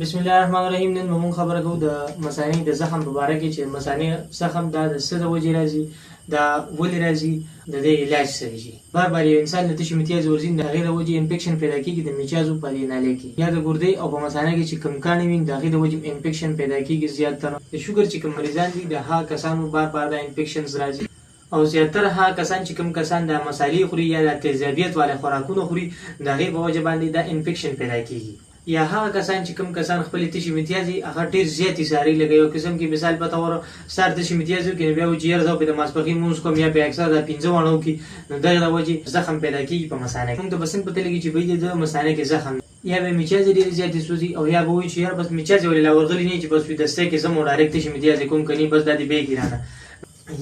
بسم الله الرحمن الرحیم. نن موږ خبره کوو د مثانې د زخم په اړه کې چې مثانې زخم دا د څه د وجې راځي، دا ولې راځي، د دې علاج څه دی. بار یو انسان د تشې امتیاز ورځي د هغې د وجې انفیکشن پیدا کېږي د میچازو په دې نالۍ کې یا د ګردې او په مثانه کې چې کوم کاڼي وي د هغې د وجې انفیکشن پیدا کېږي. زیاتره د شوګر چې کوم مریضان دي د هغه کسانو بار دا انفیکشنز راځي، او زیاتره هغه کسان چې کوم کسان د مسالې خوري یا د تیزابیت والا خوراکونه خوري د هغې په وجه باندې دا انفیکشن پیدا کېږي. یا هغه کسان چې کوم کسان خپل تشې امتیاز هغه ډېر زیاتې ساري لګوي. یو قسم کې مثال په تور سار تشې امتیاز وکړي بیا وایي چې یاره زه په د ماسپښین لمونځ کوم یا په اکثر دا 15 واڼه وکړي نو دغې د وجې زخم پیدا کېږي په مثانه کې. موږ ته به څنګه پته لګي چې بهی د مثانه کې زخم یا به میچازې ډېرې زیاتې سوځي او یا به وایي چې یاره بس میچازې ولې لا ورغلي نه چې بس وي دستی کې زه مو ډایرکټ تشې امتیاز کوم که نه بس دا دې بیږي رانه.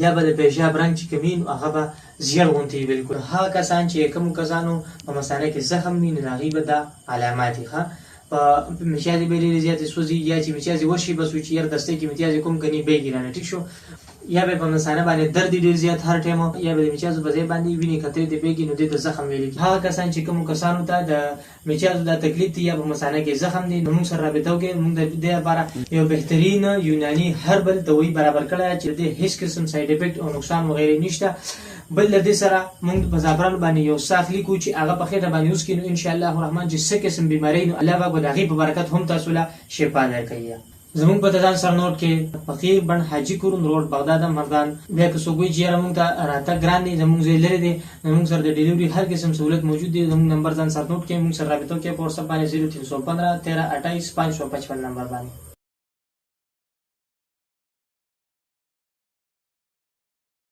یا به د پیشاب رنګ چې کوي نو هغه به زیړ غوندې وي. بلکل هغه کسان چې کوم کسانو په مثانه کې زخم وي نو د هغې به دا علامات وي. په میچازې به ډېرې زیاتې سوځي یا چې میچازې وشي بس وي چې یاره دستی کې میچازې کوم که نه بیږي رانه. ټیک شو. یا به په مثانه باندې درد ډېر زیات هر ټایم، یا به د میچازو په ځای باندې وینې قطرې دې بیږي نو دې ته زخم ویل کېږي. هغه کسان چې کومو کسانو ته د میچازو دا تکلیف دی یا په مثانه کې زخم دی نو موږ سره رابطه وکړئ. موږ د دې لپاره یو بهترین یوناني هربل دوايي برابر کړی چې د هیڅ قسم ساید افیکټ او نقصان وغیرې نشته. بل د دې سره موږ په زعفران باندې یو صاف لیکو چې هغه په خېټه باندې یوز کړي نو ان شاء الله الرحمن چې څه قسم بیماری نو الله پاک به د هغې په برکت هم تاسو له شفا درکوي. زمونږ په ځان سره نوټ کې فقیر بڼ حاجي کورون روډ بغداد مردان. بیا که څوک وایي چې یاره موږ ته راتګ ګران دی زموږ ځای لرې دی نو موږ سره د ډیلیوري هر قسم سهولت موجود دی. زموږ نمبر ځان سره نوټ کړئ، موږ سره رابطه وکړئ په وټساپ باندې 0315 13 28 555 نمبر باندې.